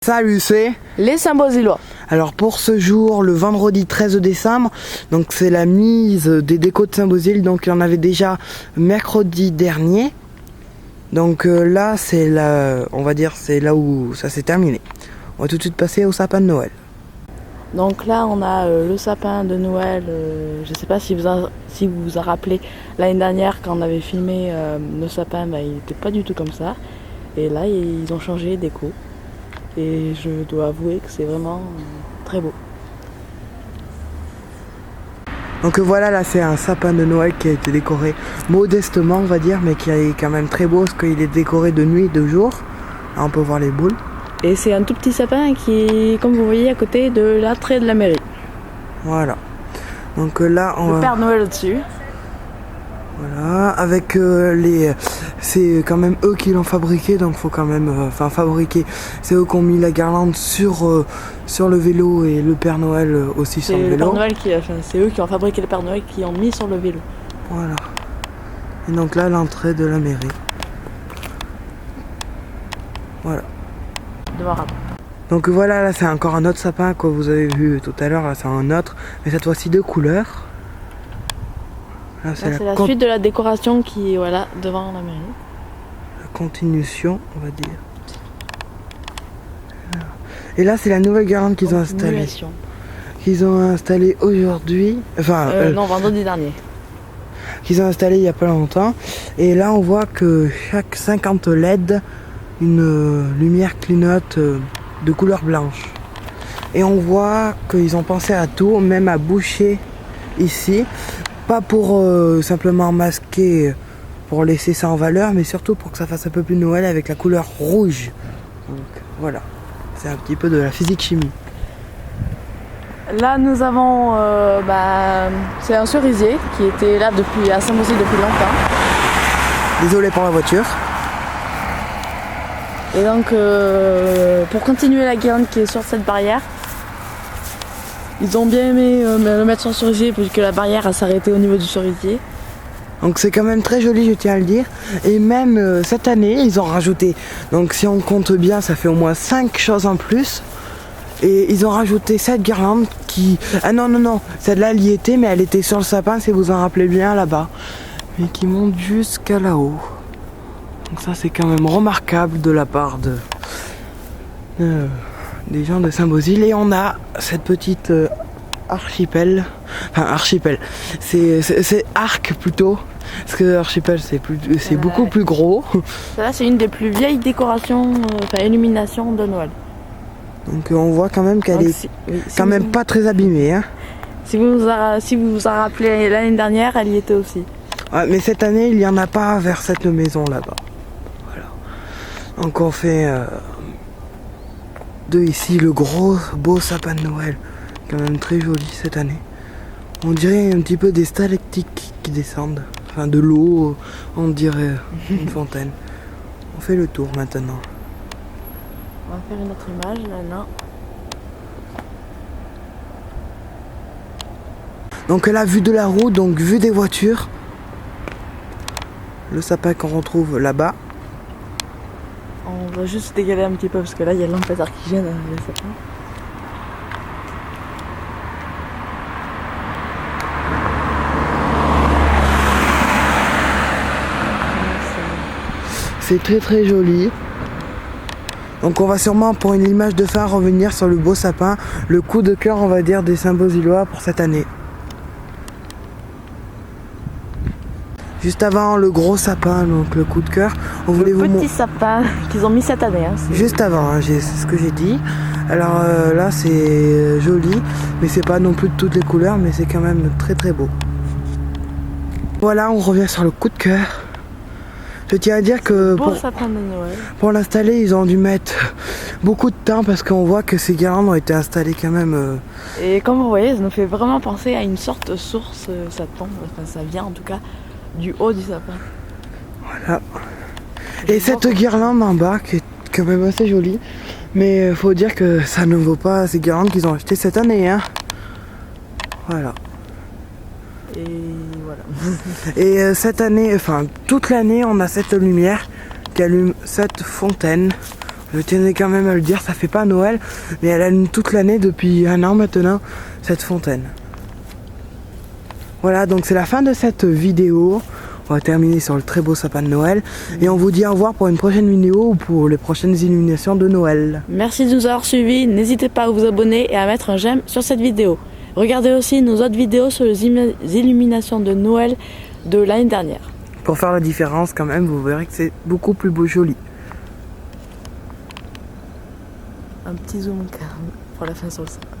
Salut, c'est les Saint-Bauzillois. Alors pour ce jour, le vendredi 13 décembre, donc c'est la mise des décos de Saint-Bauzile, donc il y en avait déjà mercredi dernier. Donc là c'est là, on va dire c'est là où ça s'est terminé. On va tout de suite passer au sapin de Noël. Donc là on a le sapin de Noël, je sais pas si vous vous a rappelé l'année dernière quand on avait filmé le sapin, il n'était pas du tout comme ça. Et là ils ont changé les décos. Et je dois avouer que c'est vraiment très beau. Donc voilà, là c'est un sapin de Noël qui a été décoré modestement on va dire, mais qui est quand même très beau parce qu'il est décoré de nuit et de jour. Là, on peut voir les boules. Et c'est un tout petit sapin qui est, comme vous voyez, à côté de l'entrée de la mairie. Voilà. Donc là on le Père Noël au-dessus. Voilà, avec c'est quand même eux qui l'ont fabriqué, donc faut quand même, fabriquer. C'est eux qui ont mis la guirlande sur le vélo et le Père Noël aussi sur le vélo. Père Noël c'est eux qui ont fabriqué le Père Noël qui ont mis sur le vélo. Voilà. Et donc là, l'entrée de la mairie. Voilà. Donc voilà, là c'est encore un autre sapin que vous avez vu tout à l'heure, là c'est un autre, mais cette fois-ci de couleur. Là, c'est la suite de la décoration qui est voilà, devant la mairie. La continuation, on va dire. Et là, c'est la nouvelle guirlande qu'ils ont installée. Qu'ils ont installée aujourd'hui. Non, vendredi dernier. Qu'ils ont installée il n'y a pas longtemps. Et là, on voit que chaque 50 LED, une lumière clignote de couleur blanche. Et on voit qu'ils ont pensé à tout, même à boucher ici. Pas pour simplement masquer, pour laisser ça en valeur, mais surtout pour que ça fasse un peu plus Noël avec la couleur rouge. Donc voilà, c'est un petit peu de la physique-chimie. Là nous avons, c'est un cerisier qui était là à Saint-Bauzile depuis longtemps. Désolé pour la voiture. Et donc pour continuer la guirlande qui est sur cette barrière, ils ont bien aimé le mettre sur le cerisier puisque la barrière a s'arrêté au niveau du cerisier. Donc c'est quand même très joli, je tiens à le dire. Et même cette année, ils ont rajouté. Donc si on compte bien, ça fait au moins 5 choses en plus. Et ils ont rajouté cette guirlande qui... Ah non, celle-là elle y était, mais elle était sur le sapin, si vous en rappelez bien, là-bas. Mais qui monte jusqu'à là-haut. Donc ça c'est quand même remarquable de la part des gens de Saint-Bauzile. Et on a cette petite archipel, c'est arc plutôt, parce que archipel c'est beaucoup plus gros. Là c'est une des plus vieilles décorations, illuminations de Noël. Donc on voit quand même qu'elle est quand même pas très abîmée. Hein. Si vous vous en rappelez, l'année dernière elle y était aussi. Ouais, mais cette année il n'y en a pas vers cette maison là-bas. Voilà. Donc on fait de ici le gros beau sapin de Noël, quand même très joli cette année. On dirait un petit peu des stalactites qui descendent, enfin de l'eau, on dirait une fontaine. On fait le tour maintenant. On va faire une autre image maintenant. Donc la vue de la route, donc vue des voitures. Le sapin qu'on retrouve là-bas. On va juste dégaler un petit peu parce que là il y a le lampadaire qui gêne le sapin. C'est très très joli. Donc on va sûrement pour une image de fin revenir sur le beau sapin, le coup de cœur on va dire des Saint-Bauzillois pour cette année. Juste avant le gros sapin, donc le coup de cœur, on voulait vous montrer. Le petit sapin qu'ils ont mis cette année. Juste avant, c'est ce que j'ai dit. Alors là c'est joli, mais c'est pas non plus de toutes les couleurs, mais c'est quand même très très beau. Voilà, on revient sur le coup de cœur. Je tiens à dire que pour l'installer, ils ont dû mettre beaucoup de temps parce qu'on voit que ces guirlandes ont été installées quand même. Et comme vous voyez, ça nous fait vraiment penser à une sorte de source, ça tombe, ça vient en tout cas du haut du sapin. Voilà. Et cette guirlande en bas qui est quand même assez jolie, mais il faut dire que ça ne vaut pas ces guirlandes qu'ils ont achetées cette année. Hein. Voilà. Et voilà. Et cette année, toute l'année, on a cette lumière qui allume cette fontaine. Je tenais quand même à le dire, ça fait pas Noël, mais elle allume toute l'année depuis 1 an maintenant, cette fontaine. Voilà, donc c'est la fin de cette vidéo. On va terminer sur le très beau sapin de Noël. Et on vous dit au revoir pour une prochaine vidéo ou pour les prochaines illuminations de Noël. Merci de nous avoir suivis. N'hésitez pas à vous abonner et à mettre un j'aime sur cette vidéo. Regardez aussi nos autres vidéos sur les illuminations de Noël de l'année dernière. Pour faire la différence quand même, vous verrez que c'est beaucoup plus beau, joli. Un petit zoom pour la fin sur le sapin.